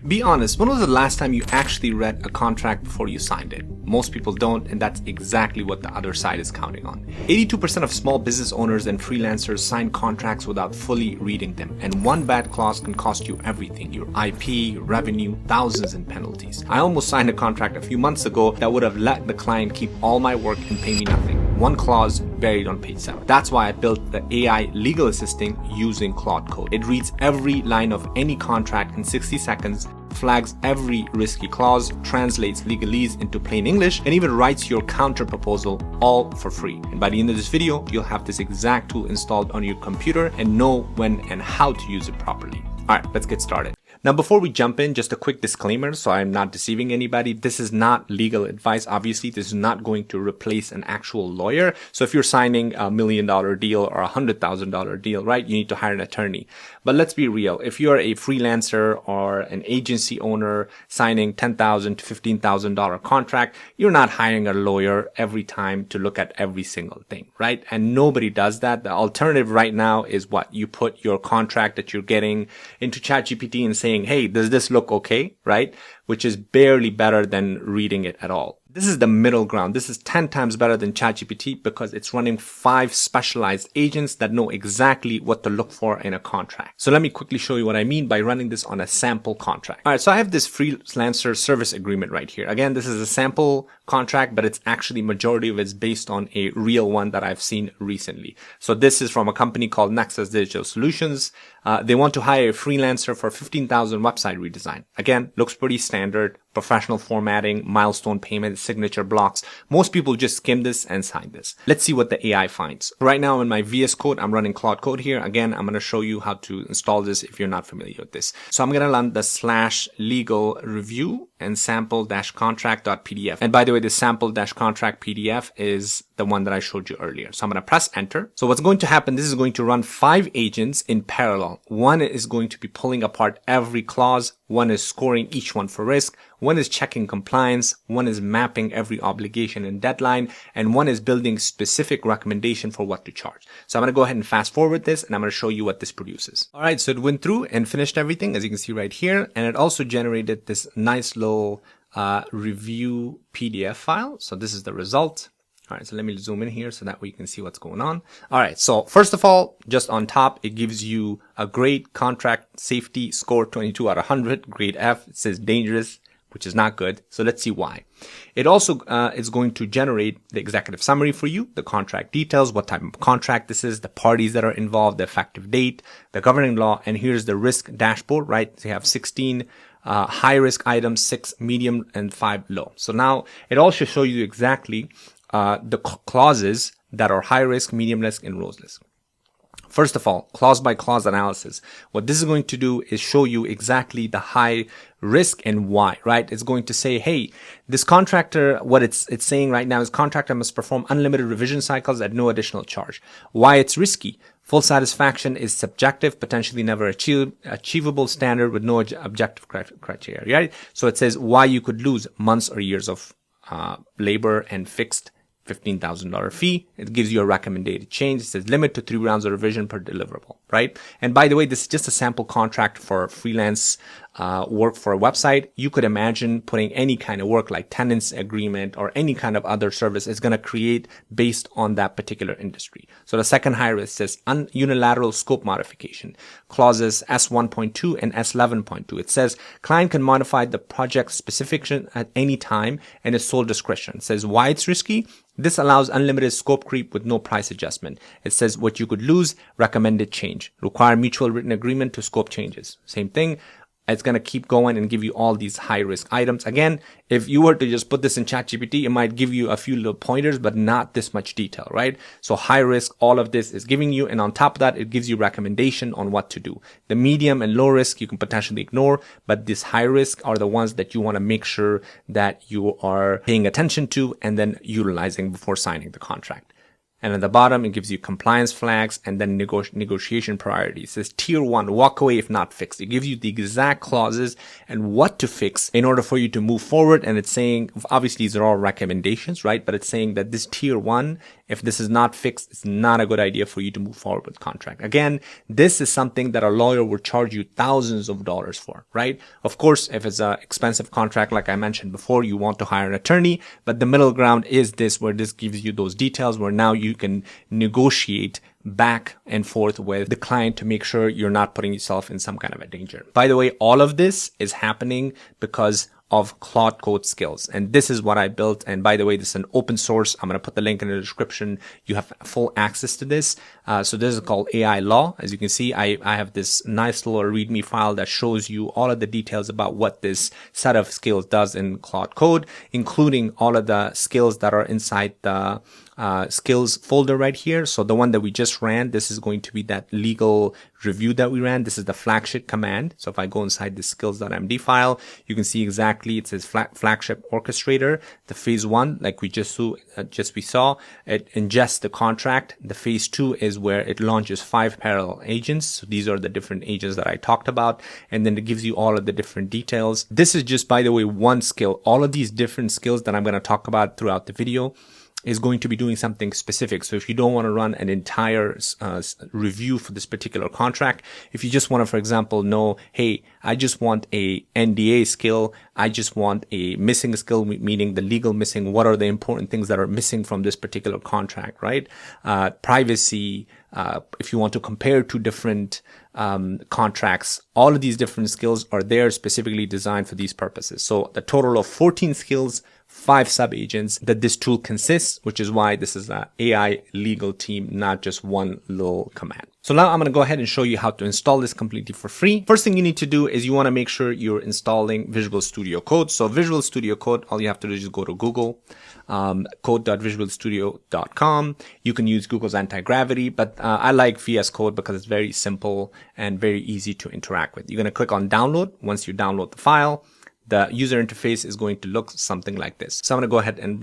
Be honest, when was the last time you actually read a contract before you signed it? Most people don't, and that's exactly what the other side is counting on. 82% of small business owners and freelancers sign contracts without fully reading them, and one bad clause can cost you everything: your IP, your revenue, thousands in penalties. I almost signed a contract a few months ago that would have let the client keep all my work and pay me nothing. One clause buried on page 7. That's why I built the AI legal assistant using Claude Code. It reads every line of any contract in 60 seconds, flags every risky clause, translates legalese into plain English, and even writes your counter proposal, all for free. And by the end of this video, you'll have this exact tool installed on your computer and know when and how to use it properly. All right, let's get started. Now, before we jump in, just a quick disclaimer so I'm not deceiving anybody. This is not legal advice. Obviously, this is not going to replace an actual lawyer. So if you're signing $1 million deal or $100,000 deal, right, you need to hire an attorney. But let's be real. If you're a freelancer or an agency owner signing $10,000 to $15,000 contract, you're not hiring a lawyer every time to look at every single thing, right? And nobody does that. The alternative right now is what? You put your contract that you're getting into ChatGPT and saying, hey, does this look okay, right? Which is barely better than reading it at all. This is the middle ground. This is 10 times better than ChatGPT because it's running 5 specialized agents that know exactly what to look for in a contract. So let me quickly show you what I mean by running this on a sample contract. All right, so I have this freelancer service agreement right here. Again, this is a sample contract, but it's actually majority of it's based on a real one that I've seen recently. So this is from a company called Nexus Digital Solutions. They want to hire a freelancer for 15,000 website redesign. Again, looks pretty standard. Professional formatting, milestone payments, signature blocks. Most people just skim this and sign this. Let's see what the AI finds. Right now in my VS Code, I'm running Claude Code here. Again, I'm going to show you how to install this if you're not familiar with this. So I'm going to run the /legal review and sample-contract.pdf. And by the way, the sample-contract PDF is the one that I showed you earlier. So I'm going to press enter. So what's going to happen, this is going to run 5 agents in parallel. One is going to be pulling apart every clause. One is scoring each one for risk. One is checking compliance. One is mapping every obligation and deadline. And one is building specific recommendation for what to charge. So I'm going to go ahead and fast forward this and I'm going to show you what this produces. All right. So it went through and finished everything, as you can see right here. And it also generated this nice little review PDF file. So this is the result. All right, so let me zoom in here so that we can see what's going on. All right, so first of all, just on top, it gives you a grade contract safety score 22 out of 100, grade F. It says dangerous, which is not good. So let's see why. It also is going to generate the executive summary for you, the contract details, what type of contract this is, the parties that are involved, the effective date, the governing law, and here's the risk dashboard, right? They have 16 high risk items, 6 medium, and 5 low. So now it all should show you exactly the clauses that are high risk, medium risk, and low risk. First of all, clause by clause analysis. What this is going to do is show you exactly the high risk and why, right? It's going to say, hey, this contractor, what it's saying right now is contractor must perform unlimited revision cycles at no additional charge. Why it's risky? Full satisfaction is subjective, potentially never achievable standard with no objective criteria, right? So it says why you could lose months or years of labor and fixed $15,000 fee. It gives you a recommended change. It says limit to 3 rounds of revision per deliverable, right? And by the way, this is just a sample contract for freelance work for a website. You could imagine putting any kind of work like tenants agreement or any kind of other service is going to create based on that particular industry. So the second high risk says unilateral scope modification. Clauses S1.2 and S11.2. It says client can modify the project specification at any time and is sole discretion. It says why it's risky. This allows unlimited scope creep with no price adjustment. It says what you could lose, recommended change. Require mutual written agreement to scope changes. Same thing. It's going to keep going and give you all these high risk items. Again, if you were to just put this in ChatGPT, it might give you a few little pointers, but not this much detail, right? So high risk, all of this is giving you. And on top of that, it gives you recommendation on what to do. The medium and low risk, you can potentially ignore, but this high risk are the ones that you want to make sure that you are paying attention to and then utilizing before signing the contract. And at the bottom, it gives you compliance flags and then negotiation priorities. It says tier 1, walk away if not fixed. It gives you the exact clauses and what to fix in order for you to move forward. And it's saying, obviously, these are all recommendations, right? But it's saying that this tier 1 If this is not fixed, it's not a good idea for you to move forward with contract. Again, this is something that a lawyer would charge you thousands of dollars for, right? Of course, if it's an expensive contract, like I mentioned before, you want to hire an attorney, but the middle ground is this, where this gives you those details where now you can negotiate back and forth with the client to make sure you're not putting yourself in some kind of a danger. By the way, all of this is happening because of Claude Code skills. And this is what I built. And by the way, this is an open source. I'm going to put the link in the description. You have full access to this. So this is called AI Law. As you can see, I have this nice little README file that shows you all of the details about what this set of skills does in Claude Code, including all of the skills that are inside the skills folder right here. So the one that we just ran, this is going to be that legal review that we ran. This is the flagship command. So if I go inside the skills.md file, you can see exactly, it says flagship orchestrator. The phase 1, like we just saw, it ingests the contract. The phase 2 is where it launches 5 parallel agents. So these are the different agents that I talked about. And then it gives you all of the different details. This is just, by the way, one skill. All of these different skills that I'm going to talk about throughout the video is going to be doing something specific. So if you don't want to run an entire review for this particular contract, if you just want to, for example, know, hey, I just want a NDA skill, I just want a missing skill, meaning the legal missing, what are the important things that are missing from this particular contract, right? Privacy, if you want to compare two different contracts, all of these different skills are there specifically designed for these purposes. So the total of 14 skills, 5 sub-agents that this tool consists, which is why this is an AI legal team, not just one little command. So now I'm going to go ahead and show you how to install this completely for free. First thing you need to do is you want to make sure you're installing Visual Studio Code. So Visual Studio Code, all you have to do is just go to Google, code.visualstudio.com. You can use Google's anti-gravity, but I like VS Code because it's very simple and very easy to interact with. You're going to click on download. Once you download the file, the user interface is going to look something like this. So I'm going to go ahead and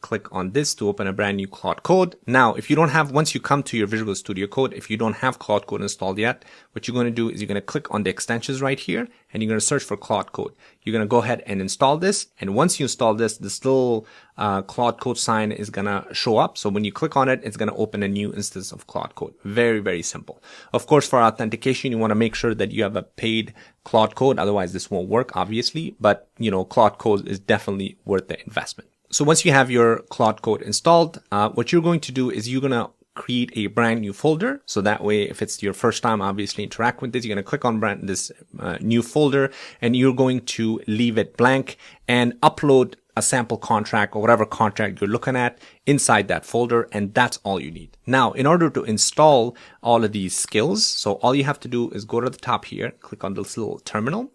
click on this to open a brand new Claude Code. Now, if you don't have, once you come to your Visual Studio Code, if you don't have Claude Code installed yet, what you're going to do is you're going to click on the extensions right here and you're going to search for Claude Code. You're going to go ahead and install this. And once you install this, this little Claude Code sign is going to show up. So when you click on it, it's going to open a new instance of Claude Code. Very, very simple. Of course, for authentication, you want to make sure that you have a paid Claude Code. Otherwise, this won't work, obviously. But, Claude Code is definitely worth the investment. So once you have your Claude Code installed, what you're going to do is you're going to create a brand new folder. So that way, if it's your first time, obviously interact with this, you're going to click on this new folder and you're going to leave it blank and upload a sample contract or whatever contract you're looking at inside that folder. And that's all you need. Now, in order to install all of these skills, so all you have to do is go to the top here, click on this little terminal.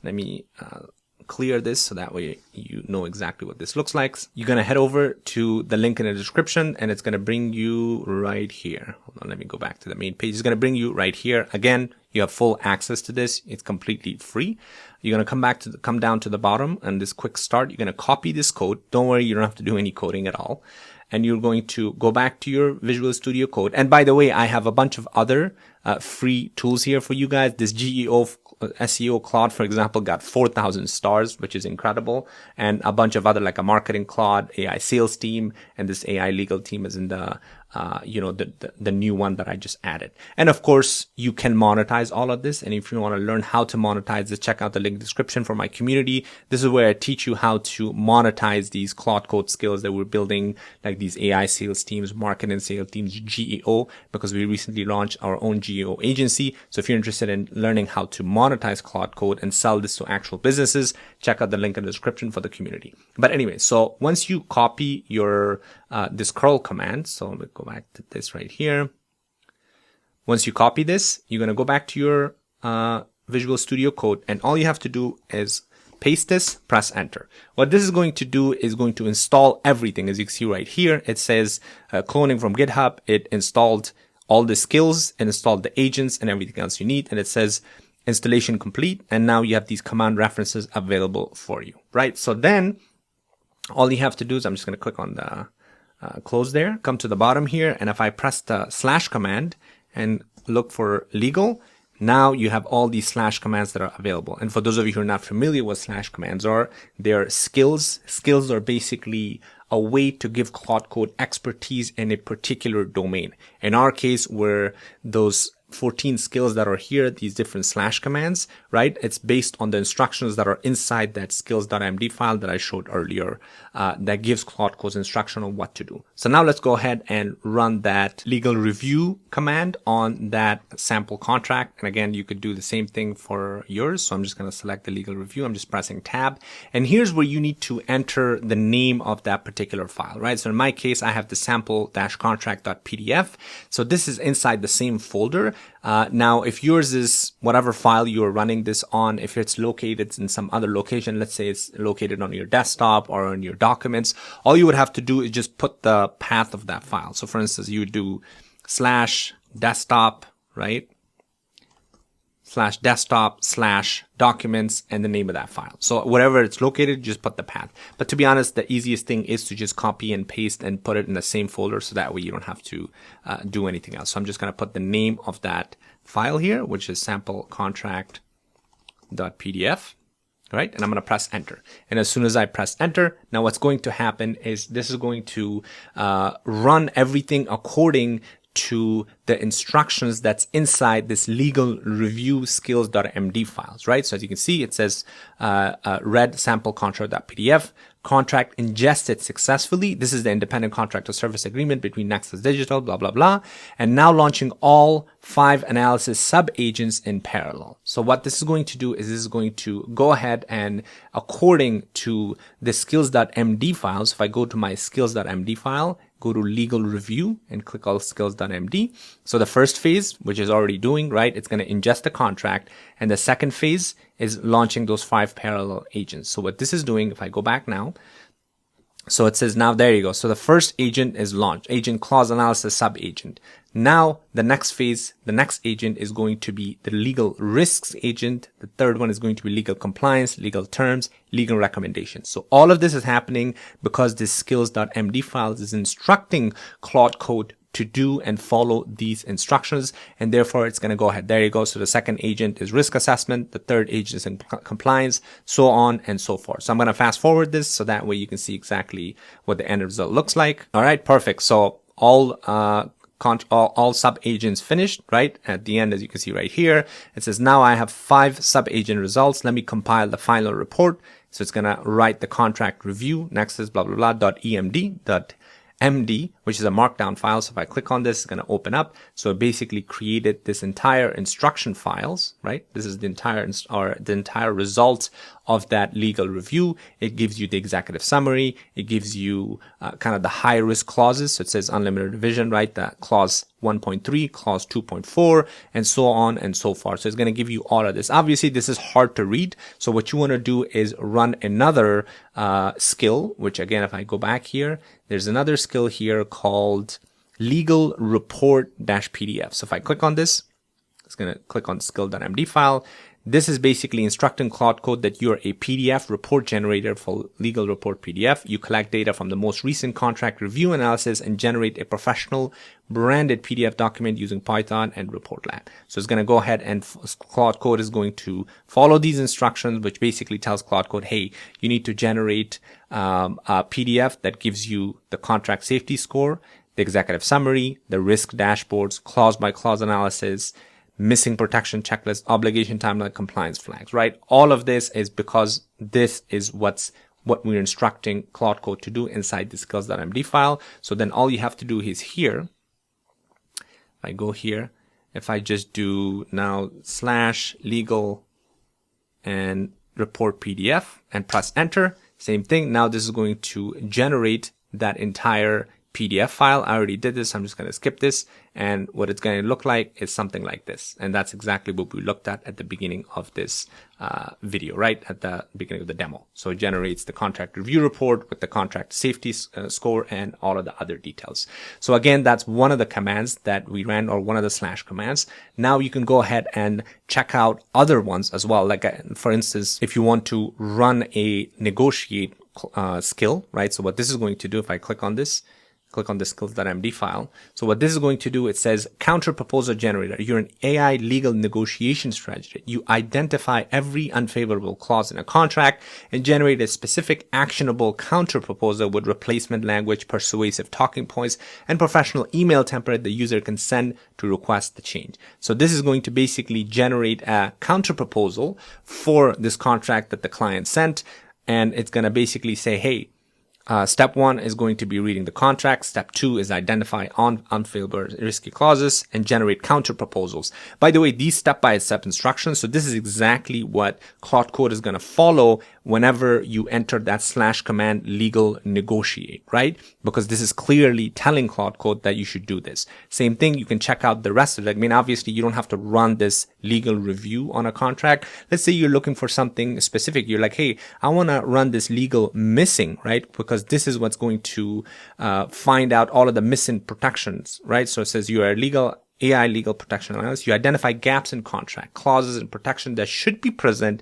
Let me clear this so that way you know exactly what this looks like. You're going to head over to the link in the description and it's going to bring you right here. Hold on, let me go back to the main page. It's going to bring you right here. Again, you have full access to this. It's completely free. You're going to come down to the bottom and this quick start. You're going to copy this code. Don't worry, you don't have to do any coding at all. And you're going to go back to your Visual Studio Code. And by the way, I have a bunch of other free tools here for you guys. This SEO Claude, for example, got 4,000 stars, which is incredible. And a bunch of other, like a marketing Claude, AI sales team, and this AI legal team is in the new one that I just added. And of course, you can monetize all of this. And if you want to learn how to monetize this, check out the link description for my community. This is where I teach you how to monetize these Claude Code skills that we're building, like these AI sales teams, marketing sales teams, GEO, because we recently launched our own GEO agency. So if you're interested in learning how to monetize Claude Code and sell this to actual businesses, check out the link in the description for the community. But anyway, so once you copy your this curl command, so let me go back to this right here. Once you copy this, you're going to go back to your Visual Studio Code, and all you have to do is paste this, press enter. What this is going to do is going to install everything. As you can see right here, it says cloning from GitHub. It installed all the skills and installed the agents and everything else you need. And it says installation complete. And now you have these command references available for you, right? So then all you have to do is, I'm just going to click on the close there, come to the bottom here. And if I press the slash command and look for legal, now you have all these slash commands that are available. And for those of you who are not familiar with slash commands are, they're skills. Skills are basically a way to give Claude Code expertise in a particular domain. In our case, where those 14 skills that are here, these different slash commands, right? It's based on the instructions that are inside that skills.md file that I showed earlier, that gives Claude Code's instruction on what to do. So now let's go ahead and run that legal review command on that sample contract. And again, you could do the same thing for yours. So I'm just going to select the legal review. I'm just pressing tab. And here's where you need to enter the name of that particular file, right? So in my case, I have the sample-contract.pdf. So this is inside the same folder. Now, if yours is whatever file you are running this on, if it's located in some other location, let's say it's located on your desktop or on your documents, all you would have to do is just put the path of that file. So for instance, you would do /desktop, right? /desktop/documents and the name of that file. So wherever it's located, just put the path. But to be honest, the easiest thing is to just copy and paste and put it in the same folder. So that way you don't have to do anything else. So I'm just going to put the name of that file here, which is sample-contract.pdf. Right? And I'm going to press enter. And as soon as I press enter, now what's going to happen is this is going to run everything according to the instructions that's inside this legal review skills.md files, right? So as you can see, it says read sample contract.pdf, contract ingested successfully. This is the independent contractor service agreement between Nexus Digital, blah, blah, blah. And now launching all 5 analysis sub-agents in parallel. So what this is going to do is this is going to go ahead and according to the skills.md files, if I go to my skills.md file, go to legal review and click all skills.md. So the first phase, which is already doing, right, it's going to ingest the contract. And the second phase is launching those 5 parallel agents. So what this is doing, if I go back now, so it says now, there you go. So the first agent is launched, agent clause analysis sub-agent. Now the next phase, the next agent is going to be the legal risks agent. The third one is going to be legal compliance, legal terms, legal recommendations. So all of this is happening because this skills.md files is instructing Claude Code to do and follow these instructions, and therefore it's going to go ahead. There you go. So the second agent is risk assessment, the third agent is in compliance, so on and so forth. So I'm going to fast forward this so that way you can see exactly what the end result looks like. All right, perfect. So all sub-agents finished, right? At the end, as you can see right here, it says now I have 5 sub-agent results. Let me compile the final report. So it's going to write the contract review, nexus, blah, blah, blah, .emd, which is a markdown file. So if I click on this, it's going to open up. So it basically created this entire instruction files, right? This is the entire result of that legal review. It gives you the executive summary. It gives you kind of the high risk clauses. So it says unlimited revision, right? That clause 1.3, clause 2.4, and so on and so forth. So it's going to give you all of this. Obviously, this is hard to read. So what you want to do is run another skill, which again, if I go back here, there's another skill here called legal report-pdf. So if I click on this, it's going to click on skill.md file. This is basically instructing Claude Code that you're a PDF report generator for legal report PDF. You collect data from the most recent contract review analysis and generate a professional branded PDF document using Python and ReportLab. So it's going to go ahead and Claude Code is going to follow these instructions, which basically tells Claude Code, hey, you need to generate a PDF that gives you the contract safety score, the executive summary, the risk dashboards, clause by clause analysis, missing protection checklist, obligation timeline, compliance flags, right? All of this is because this is what we're instructing Claude Code to do inside the skills.md file. So then all you have to do is here, if I go here, if I just do now /legal and report PDF and press enter, same thing. Now this is going to generate that entire PDF file. I already did this. I'm just going to skip this. And what it's going to look like is something like this. And that's exactly what we looked at the beginning of this video, right? At the beginning of the demo. So it generates the contract review report with the contract safety score and all of the other details. So again, that's one of the commands that we ran, or one of the slash commands. Now you can go ahead and check out other ones as well. Like for instance, if you want to run a negotiate skill, right? So what this is going to do, if I click on this, click on the skills.md file. So what this is going to do, it says counter proposal generator. You're an AI legal negotiation strategist. You identify every unfavorable clause in a contract and generate a specific actionable counter proposal with replacement language, persuasive talking points, and professional email template the user can send to request the change. So this is going to basically generate a counter proposal for this contract that the client sent. And it's going to basically say, hey, step 1 is going to be reading the contract. Step 2 is identify unfavorable risky clauses and generate counter proposals. By the way, these step-by-step instructions, so this is exactly what Claude Code is going to follow whenever you enter that /command legal negotiate, right? Because this is clearly telling Claude Code that you should do this. Same thing, you can check out the rest of it. I mean, obviously, you don't have to run this legal review on a contract. Let's say you're looking for something specific. You're like, hey, I want to run this legal missing, right? Because this is what's going to find out all of the missing protections, right? So it says you are a AI legal protection analyst. You identify gaps in contract, clauses and protection that should be present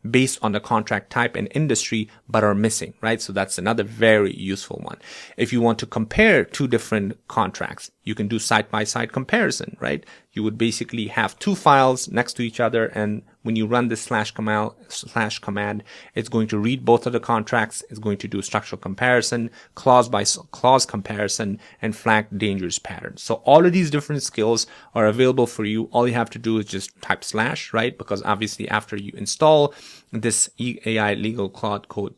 based on the contract type and industry, but are missing, right? So that's another very useful one. If you want to compare two different contracts, you can do side-by-side comparison, right? You would basically have two files next to each other, and when you run this /command, it's going to read both of the contracts. It's going to do structural comparison, clause by clause comparison, and flag dangerous patterns. So all of these different skills are available for you. All you have to do is just type /, right? Because obviously after you install this AI legal Claude Code,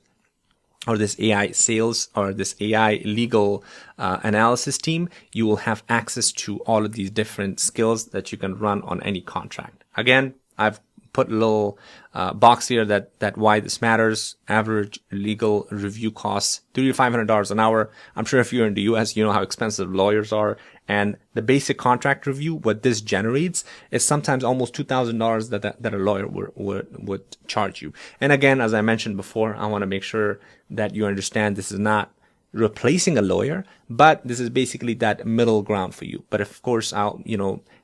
or this AI sales, or this AI legal analysis team, you will have access to all of these different skills that you can run on any contract. Again, I've put a little box here that why this matters. Average legal review costs $300 to $500 an hour. I'm sure if you're in the US, you know how expensive lawyers are. And the basic contract review, what this generates, is sometimes almost $2,000 that a lawyer would charge you. And again, as I mentioned before, I want to make sure that you understand this is not replacing a lawyer, but this is basically that middle ground for you. But of course,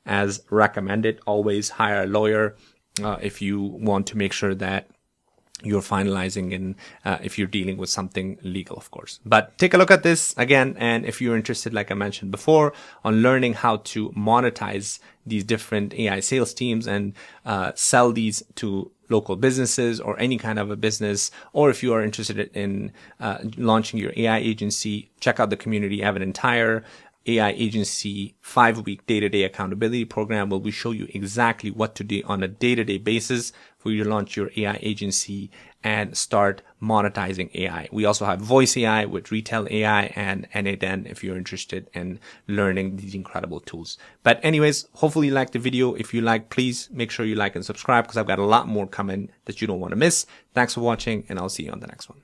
as recommended, always hire a lawyer if you want to make sure that you're finalizing and if you're dealing with something legal, of course. But take a look at this again, and if you're interested, like I mentioned before, on learning how to monetize these different AI sales teams and sell these to local businesses or any kind of a business, or if you are interested in launching your AI agency, check out the community. I have an entire AI agency 5-week day-to-day accountability program where we show you exactly what to do on a day-to-day basis for you to launch your AI agency and start monetizing AI. We also have voice AI with retail AI and NADN if you're interested in learning these incredible tools. But anyways, hopefully you liked the video. If you like, please make sure you like and subscribe because I've got a lot more coming that you don't want to miss. Thanks for watching, and I'll see you on the next one.